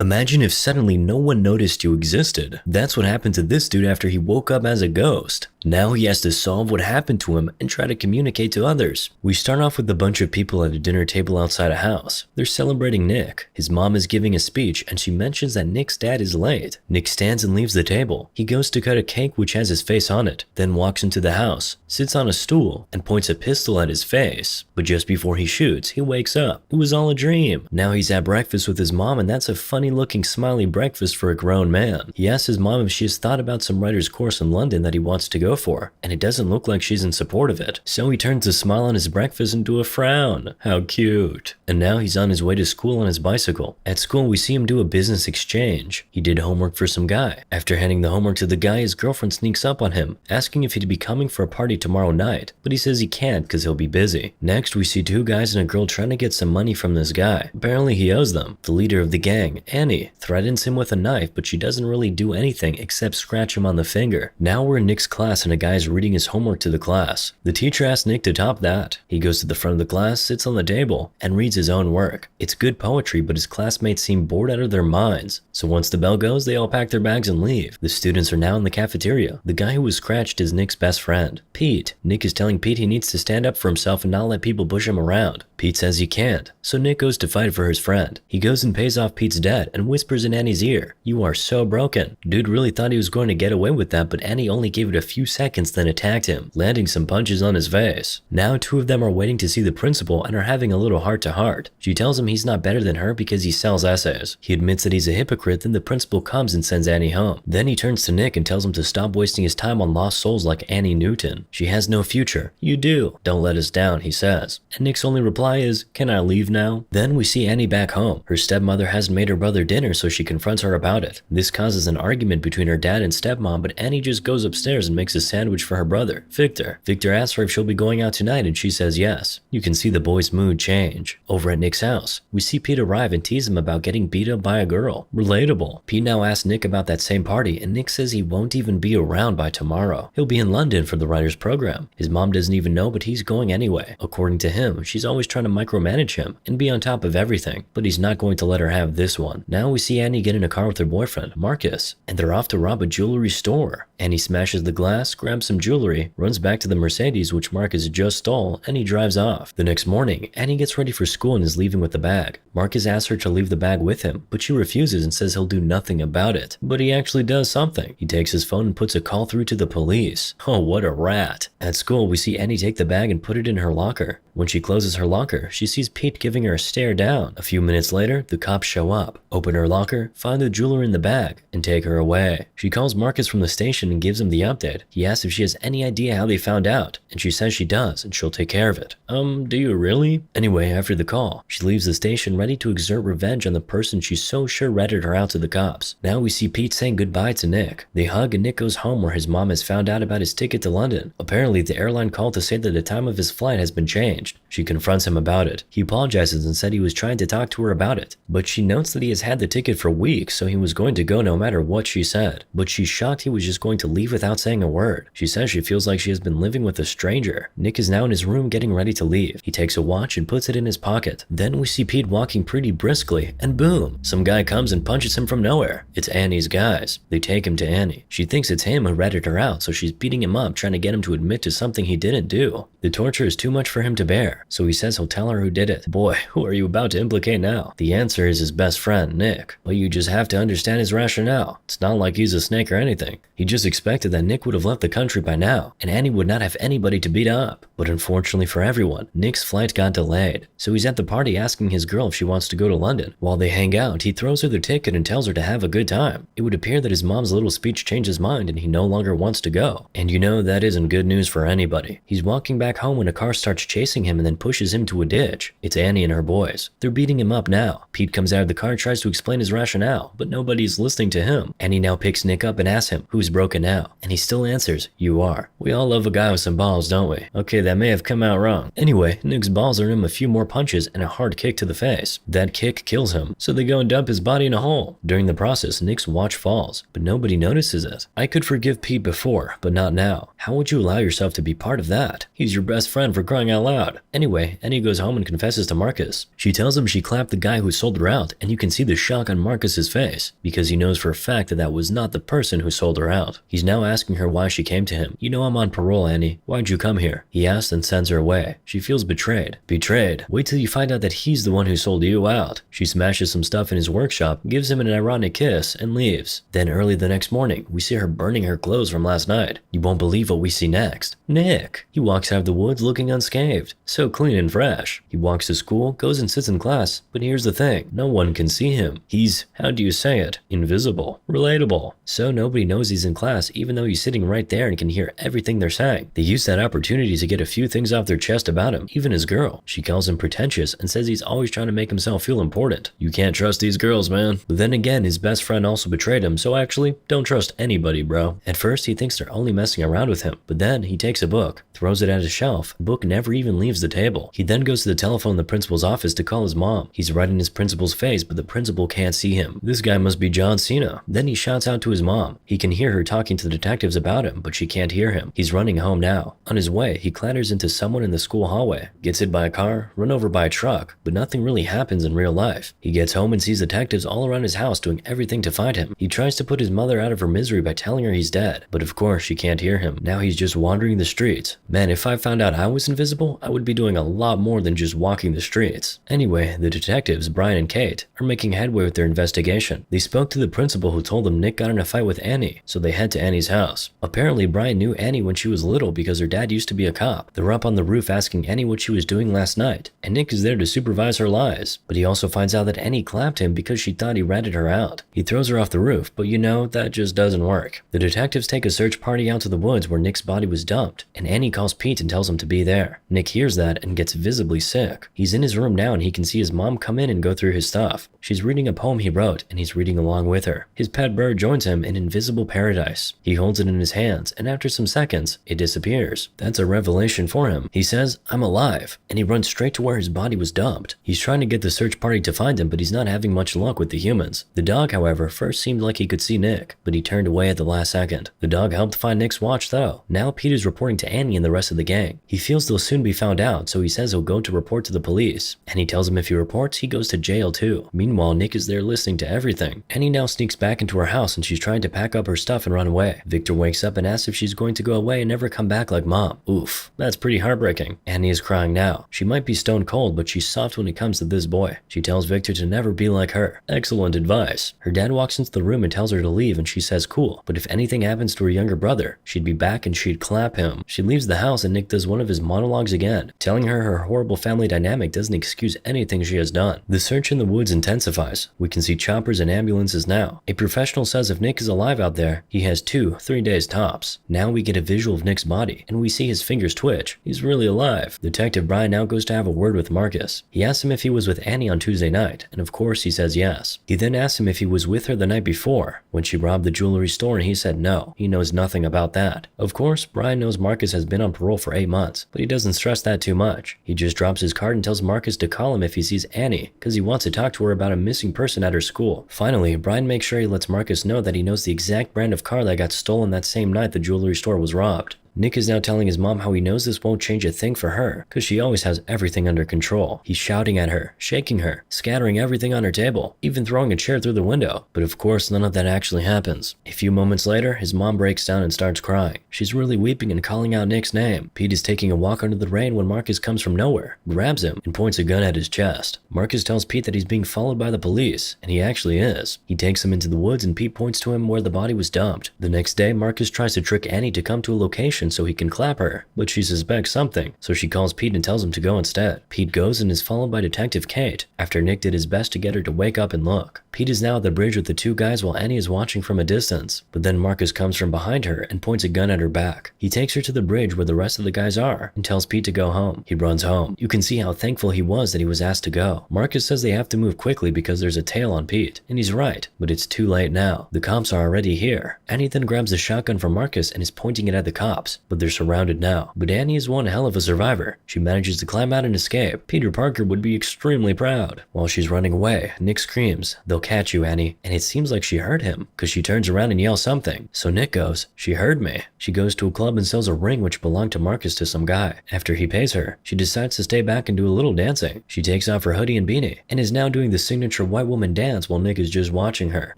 Imagine if suddenly no one noticed you existed. That's what happened to this dude after he woke up as a ghost. Now he has to solve what happened to him and try to communicate to others. We start off with a bunch of people at a dinner table outside a house. They're celebrating Nick. His mom is giving a speech and she mentions that Nick's dad is late. Nick stands and leaves the table. He goes to cut a cake which has his face on it, then walks into the house, sits on a stool, and points a pistol at his face. But just before he shoots, he wakes up. It was all a dream. Now he's at breakfast with his mom, and that's a funny looking smiley breakfast for a grown man. He asks his mom if she has thought about some writer's course in London that he wants to go for, and it doesn't look like she's in support of it. So he turns a smile on his breakfast into a frown. How cute. And now he's on his way to school on his bicycle. At school, we see him do a business exchange. He did homework for some guy. After handing the homework to the guy, his girlfriend sneaks up on him, asking if he'd be coming for a party tomorrow night, but he says he can't because he'll be busy. Next, we see two guys and a girl trying to get some money from this guy. Apparently he owes them. The leader of the gang, Annie, threatens him with a knife, but she doesn't really do anything except scratch him on the finger. Now we're in Nick's class and a guy is reading his homework to the class. The teacher asks Nick to top that. He goes to the front of the class, sits on the table, and reads his own work. It's good poetry, but his classmates seem bored out of their minds. So once the bell goes, they all pack their bags and leave. The students are now in the cafeteria. The guy who was scratched is Nick's best friend, Pete. Nick is telling Pete he needs to stand up for himself and not let people push him around. Pete says he can't, so Nick goes to fight for his friend. He goes and pays off Pete's debt and whispers in Annie's ear, "You are so broken." Dude really thought he was going to get away with that, but Annie only gave it a few seconds then attacked him, landing some punches on his face. Now two of them are waiting to see the principal and are having a little heart-to-heart. She tells him he's not better than her because he sells essays. He admits that he's a hypocrite, then the principal comes and sends Annie home. Then he turns to Nick and tells him to stop wasting his time on lost souls like Annie Newton. She has no future. You do. Don't let us down, he says. And Nick's only reply is, "Can I leave now?" Then we see Annie back home. Her stepmother hasn't made her brother dinner, so she confronts her about it. This causes an argument between her dad and stepmom, but Annie just goes upstairs and makes a sandwich for her brother, Victor. Victor asks her if she'll be going out tonight and she says yes. You can see the boy's mood change. Over at Nick's house, we see Pete arrive and tease him about getting beat up by a girl. Relatable. Pete now asks Nick about that same party, and Nick says he won't even be around by tomorrow. He'll be in London for the writer's program. His mom doesn't even know, but he's going anyway. According to him, she's always trying to micromanage him and be on top of everything, but he's not going to let her have this one. Now we see Annie get in a car with her boyfriend, Marcus, and they're off to rob a jewelry store. Annie smashes the glass, grabs some jewelry, runs back to the Mercedes which Marcus just stole, and he drives off. The next morning, Annie gets ready for school and is leaving with the bag. Marcus asks her to leave the bag with him, but she refuses and says he'll do nothing about it. But he actually does something. He takes his phone and puts a call through to the police. Oh, what a rat. At school, we see Annie take the bag and put it in her locker. When she closes her locker, she sees Pete giving her a stare down. A few minutes later, the cops show up, open her locker, find the jewelry in the bag, and take her away. She calls Marcus from the station and gives him the update. He asks if she has any idea how they found out, and she says she does, and she'll take care of it. Do you really? Anyway, after the call, she leaves the station ready to exert revenge on the person she's so sure ratted her out to the cops. Now we see Pete saying goodbye to Nick. They hug and Nick goes home where his mom has found out about his ticket to London. Apparently, the airline called to say that the time of his flight has been changed. She confronts him about it. He apologizes and said he was trying to talk to her about it, but she notes that he has had the ticket for weeks, so he was going to go no matter what she said. But she's shocked he was just going to leave without saying a word. She says she feels like she has been living with a stranger. Nick is now in his room getting ready to leave. He takes a watch and puts it in his pocket. Then we see Pete walking pretty briskly, and boom, some guy comes and punches him from nowhere. It's Annie's guys. They take him to Annie. She thinks it's him who ratted her out, so she's beating him up, trying to get him to admit to something he didn't do. The torture is too much for him to bear, so he says he'll tell her who did it. Boy, who are you about to implicate now? The answer is his best friend, Nick. But you just have to understand his rationale. It's not like he's a snake or anything. He just expected that Nick would have left the country by now, and Annie would not have anybody to beat up. But unfortunately for everyone, Nick's flight got delayed, so he's at the party asking his girl if she wants to go to London. While they hang out, he throws her the ticket and tells her to have a good time. It would appear that his mom's little speech changed his mind and he no longer wants to go. And you know that isn't good news for anybody. He's walking back home when a car starts chasing him and then pushes him to a ditch. It's Annie and her boys. They're beating him up now. Pete comes out of the car and tries to explain his rationale, but nobody's listening to him. Annie now picks Nick up and asks him, "Who's broken broken now? And he still answers, you are. We all love a guy with some balls, don't we? Okay, that may have come out wrong. Anyway, Nick's balls earn him a few more punches and a hard kick to the face. That kick kills him, so they go and dump his body in a hole. During the process, Nick's watch falls, but nobody notices it. I could forgive Pete before, but not now. How would you allow yourself to be part of that? He's your best friend, for crying out loud. Anyway, Annie goes home and confesses to Marcus. She tells him she clapped the guy who sold her out, and you can see the shock on Marcus's face, because he knows for a fact that that was not the person who sold her out. He's now asking her why she came to him. You know I'm on parole, Annie. Why'd you come here? He asks and sends her away. She feels betrayed. Betrayed? Wait till you find out that he's the one who sold you out. She smashes some stuff in his workshop, gives him an ironic kiss, and leaves. Then early the next morning, we see her burning her clothes from last night. You won't believe what we see next. Nick! He walks out of the woods looking unscathed. So clean and fresh. He walks to school, goes and sits in class, but here's the thing. No one can see him. He's, how do you say it? Invisible. Relatable. So nobody knows he's in class even though he's sitting right there and can hear everything they're saying. They use that opportunity to get a few things off their chest about him, even his girl. She calls him pretentious and says he's always trying to make himself feel important. You can't trust these girls, man. But then again, his best friend also betrayed him, so actually, don't trust anybody, bro. At first, he thinks they're only messing around with him, but then he takes a book, throws it at a shelf. The book never even leaves the table. He then goes to the telephone in the principal's office to call his mom. He's right in his principal's face, but the principal can't see him. This guy must be John Cena. Then he shouts out to his mom. He can hear her talking to the detectives about him, but she can't hear him. He's running home now. On his way, he clatters into someone in the school hallway, gets hit by a car, run over by a truck, but nothing really happens in real life. He gets home and sees detectives all around his house doing everything to find him. He tries to put his mother out of her misery by telling her he's dead, but of course she can't hear him. Now he's just wandering the streets. Man, if I found out I was invisible, I would be doing a lot more than just walking the streets. Anyway, the detectives, Brian and Kate, are making headway with their investigation. They spoke to the principal who told them Nick got in a fight with Annie, so they head to Annie's house. Apparently, Brian knew Annie when she was little because her dad used to be a cop. They're up on the roof asking Annie what she was doing last night, and Nick is there to supervise her lies. But he also finds out that Annie clapped him because she thought he ratted her out. He throws her off the roof, but you know, that just doesn't work. The detectives take a search party out to the woods where Nick's body was dumped, and Annie calls Pete and tells him to be there. Nick hears that and gets visibly sick. He's in his room now and he can see his mom come in and go through his stuff. She's reading a poem he wrote and he's reading along with her. His pet bird joins him in invisible paradise. He holds it in his hands and after some seconds, it disappears. That's a revelation for him. He says, I'm alive, and he runs straight to where his body was dumped. He's trying to get the search party to find him, but he's not having much luck with the humans. The dog, however, first seemed like he could see Nick, but he turned away at the last second. The dog helped find Nick's watch though. Now Pete is reporting to Annie and the rest of the gang. He feels they'll soon be found out, so he says he'll go to report to the police. And he tells him if he reports, he goes to jail too. Meanwhile, Nick is there listening to everything. Annie now sneaks back into her house and she's trying to pack up her stuff and run away. Victor wakes up and asks if she's going to go away and never come back like mom. Oof, that's pretty heartbreaking. Annie is crying now. She might be stone cold, but she's soft when it comes to this boy. She tells Victor to never be like her. Excellent advice. Her dad walks into the room and tells her to leave and she says cool, but if anything happens to her younger brother, she'd be back and she'd clap him. She leaves the house and Nick does one of his monologues again, telling her her horrible family dynamic doesn't excuse anything she has done. The search in the woods intensifies. We can see choppers and ambulances now. A professional says if Nick is alive out there, he has 2-3 days tops. Now we get a visual of Nick's body, and we see his fingers twitch. He's really alive. Detective Brian now goes to have a word with Marcus. He asks him if he was with Annie on Tuesday night, and of course he says yes. He then asks him if he was with her the night before, when she robbed the jewelry store, and he said no. He knows nothing about that. Of course, Brian knows Marcus has been on parole for 8 months, but he doesn't stress that too much. He just drops his card and tells Marcus to call him if he sees Annie, because he wants to talk to her about a missing person at her school. Finally, Brian makes sure he lets Marcus know that he knows the exact brand of car that got stolen that same night the jewelry store was robbed. Nick is now telling his mom how he knows this won't change a thing for her, cause she always has everything under control. He's shouting at her, shaking her, scattering everything on her table, even throwing a chair through the window. But of course none of that actually happens. A few moments later, his mom breaks down and starts crying. She's really weeping and calling out Nick's name. Pete is taking a walk under the rain when Marcus comes from nowhere, grabs him, and points a gun at his chest. Marcus tells Pete that he's being followed by the police, and he actually is. He takes him into the woods and Pete points to him where the body was dumped. The next day, Marcus tries to trick Annie to come to a location location so he can clap her, but she suspects something, so she calls Pete and tells him to go instead. Pete goes and is followed by Detective Kate, after Nick did his best to get her to wake up and look. Pete is now at the bridge with the two guys while Annie is watching from a distance, but then Marcus comes from behind her and points a gun at her back. He takes her to the bridge where the rest of the guys are and tells Pete to go home. He runs home. You can see how thankful he was that he was asked to go. Marcus says they have to move quickly because there's a tail on Pete, and he's right, but it's too late now. The cops are already here. Annie then grabs the shotgun from Marcus and is pointing it at the cops, but they're surrounded now. But Annie is one hell of a survivor. She manages to climb out and escape. Peter Parker would be extremely proud. While she's running away, Nick screams, "They'll catch you, Annie," and it seems like she heard him, because she turns around and yells something. So Nick goes, "She heard me." She goes to a club and sells a ring which belonged to Marcus to some guy. After he pays her, she decides to stay back and do a little dancing. She takes off her hoodie and beanie, and is now doing the signature white woman dance while Nick is just watching her.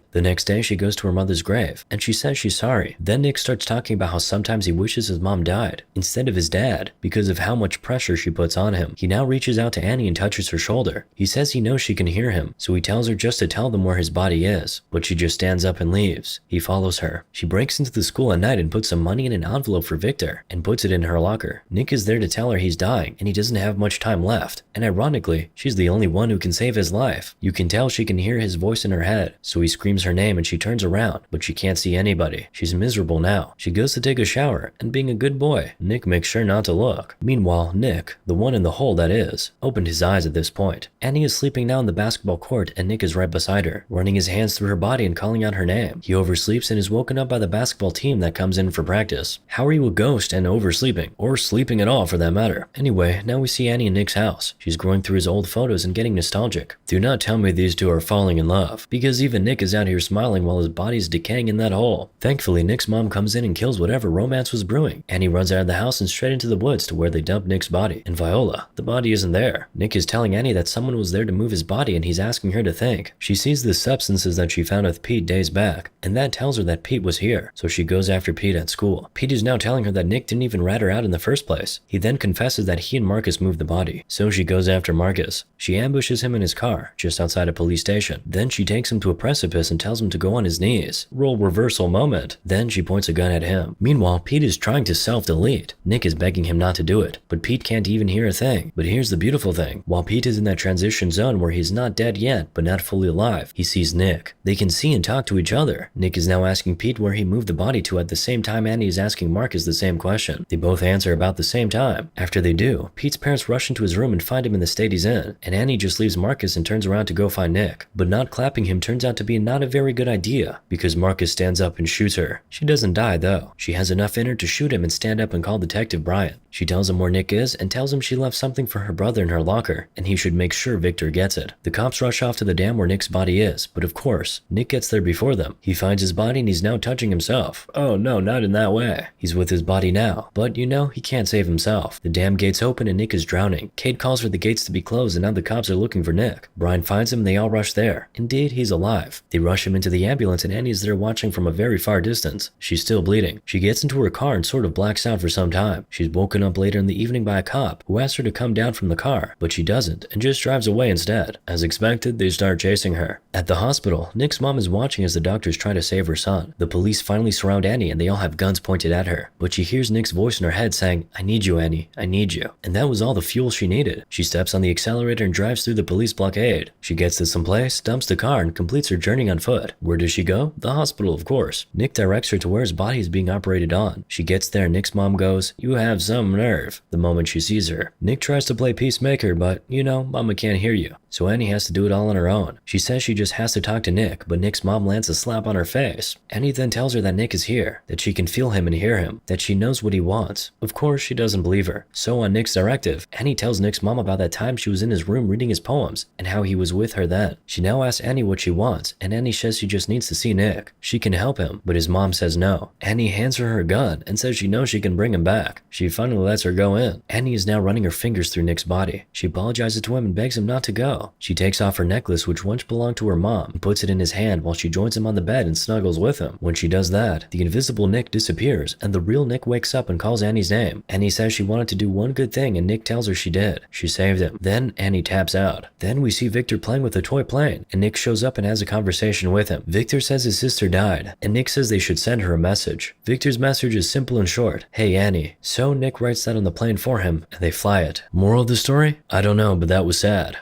The next day, she goes to her mother's grave, and she says she's sorry. Then Nick starts talking about how sometimes he wishes his mom died, instead of his dad, because of how much pressure she puts on him. He now reaches out to Annie and touches her shoulder. He says he knows she can hear him, so he tells her just to tell them where his body is, but she just stands up and leaves. He follows her. She breaks into the school at night and puts some money in an envelope for Victor, and puts it in her locker. Nick is there to tell her he's dying, and he doesn't have much time left, and ironically, she's the only one who can save his life. You can tell she can hear his voice in her head, so he screams her name and she turns around, but she can't see anybody. She's miserable now. She goes to take a shower, and being a good boy, Nick makes sure not to look. Meanwhile, Nick, the one in the hole that is, opened his eyes at this point. Annie is sleeping now in the basketball court, and Nick is right beside her, running his hands through her body and calling out her name. He oversleeps and is woken up by the basketball team that comes in for practice. How are you a ghost and oversleeping? Or sleeping at all for that matter? Anyway, now we see Annie in Nick's house. She's going through his old photos and getting nostalgic. Do not tell me these two are falling in love, because even Nick is out here smiling while his body's decaying in that hole. Thankfully, Nick's mom comes in and kills whatever romance was brewing. Annie runs out of the house and straight into the woods to where they dump Nick's body. And Viola, the body isn't there. Nick is telling Annie that someone was there to move his body and he's asking her to think. She sees the substances that she found with Pete days back, and that tells her that Pete was here, so she goes after Pete at school. Pete is now telling her that Nick didn't even rat her out in the first place. He then confesses that he and Marcus moved the body, so she goes after Marcus. She ambushes him in his car, just outside a police station. Then she takes him to a precipice and tells him to go on his knees. Role reversal moment. Then she points a gun at him. Meanwhile, Pete is trying to self-delete. Nick is begging him not to do it, but Pete can't even hear a thing. But here's the beautiful thing. While Pete is in that transition zone where he's not dead yet, but not fully alive, he sees Nick. They can see and talk to each other. Nick is now asking Pete where he moved the body to at the same time Annie is asking Marcus the same question. They both answer about the same time. After they do, Pete's parents rush into his room and find him in the state he's in, and Annie just leaves Marcus and turns around to go find Nick. But not clapping him turns out to be not a very good idea, because Marcus stands up and shoots her. She doesn't die though. She has enough in her to shoot him and stand up and call Detective Bryant. She tells him where Nick is and tells him she left something for her brother in her locker, and he should make sure Victor gets it. The cops rush off to the dam where Nick's body is, but of course, Nick gets there before them. He finds his body and he's now touching himself. Oh no, not in that way. He's with his body now, but you know, he can't save himself. The dam gates open and Nick is drowning. Kate calls for the gates to be closed and now the cops are looking for Nick. Brian finds him and they all rush there. Indeed, he's alive. They rush him into the ambulance and Annie is there watching from a very far distance. She's still bleeding. She gets into her car and sort of blacks out for some time. She's woken up later in the evening by a cop who asks her to come down from the car, but she doesn't and just drives away instead. As expected, they start chasing her. At the hospital, Nick's mom is watching as the doctors try to save her son. The police finally surround Annie and they all have guns pointed at her, but she hears Nick's voice in her head saying, "I need you, Annie, I need you." And that was all the fuel she needed. She steps on the accelerator and drives through the police blockade. She gets to some place, dumps the car, and completes her journey on foot. Where does she go? The hospital, of course. Nick directs her to where his body is being operated on. She gets there and Nick's mom goes, "You have some nerve," the moment she sees her. Nick tries to play peacemaker, but you know, mama can't hear you. So Annie has to do it all on her own. She says she just has to talk to Nick, but Nick's mom lands a slap on her face. Annie then tells her that Nick is here, that she can feel him and hear him, that she knows what he wants. Of course, she doesn't believe her. So on Nick's directive, Annie tells Nick's mom about that time she was in his room reading his poems, and how he was with her then. She now asks Annie what she wants, and Annie says she just needs to see Nick. She can help him, but his mom says no. Annie hands her her gun, and says she knows she can bring him back. She finally lets her go in. Annie is now running her fingers through Nick's body. She apologizes to him and begs him not to go. while. She takes off her necklace, which once belonged to her mom, and puts it in his hand while she joins him on the bed and snuggles with him. When she does that, the invisible Nick disappears, and the real Nick wakes up and calls Annie's name. Annie says she wanted to do one good thing, and Nick tells her she did. She saved him. Then Annie taps out. Then we see Victor playing with a toy plane, and Nick shows up and has a conversation with him. Victor says his sister died, and Nick says they should send her a message. Victor's message is simple and short. Hey Annie. So Nick writes that on the plane for him, and they fly it. Moral of the story? I don't know, but that was sad.